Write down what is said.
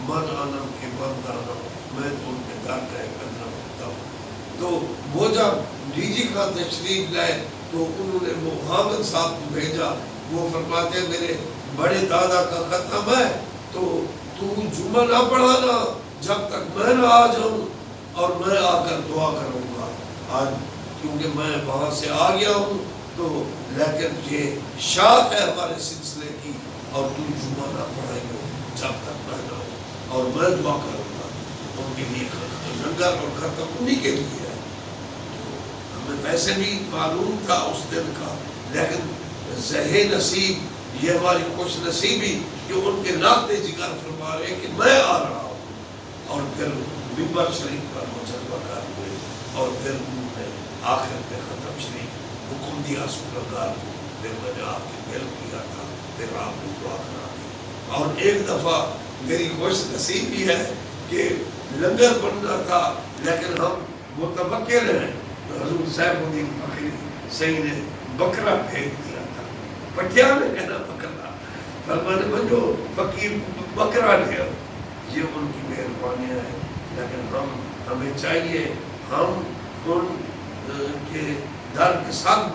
من آنم کے بندانم، میں تو ان کے در کا ایک ادنا ہوتا ہوں. تو وہ جب D.G. خان تشریف لائے تو انہوں نے وہ حامد صاحب کو بھیجا. وہ فرماتے ہیں میرے بڑے دادا کا ختم ہے تو جمعہ نہ پڑھانا جب تک میں نہ آ جاؤں، اور میں آ کر دعا کروں گا. آج کیونکہ میں وہاں سے آ گیا ہوں تو لیکن یہ شاخ ہے ہمارے سلسلے کی، اور تو جمعہ نہ پڑھائیو جب تک میں نہ ہوں، اور میں دعا کروں گا. ان کے لیے لنگر اور ختم انہی کے لیے ہے. ہمیں ویسے بھی معلوم تھا اس دن کا، لیکن زہ نصیب یہ ہماری خوش نصیبی کہ ان کے ناطے جگر فرما رہے کہ میں آ رہا ہوں. اور پھر ممبر شریف پر مجلوہ کار ہوئے، اور پھر انہوں نے آخر پہ ختم شریف حکم دیا سورکار کو. پھر میں نے آپ کے مل کیا تھا، پھر آپ نے دعا کرا دی. اور ایک دفعہ میری خوش نصیبی ہے کہ لنگر بننا تھا لیکن ہم متوکل ہیں. حضور صاحب الدین فخری صحیح نے بکرا بھیج دیا تھا. پٹیا نے کہنا بکرا، فرمانے میں جو فقیر بکرا لیا، یہ ان کی مہربانیاں ہیں. لیکن ہمیں چاہیے ہم ان کے در کے ساتھ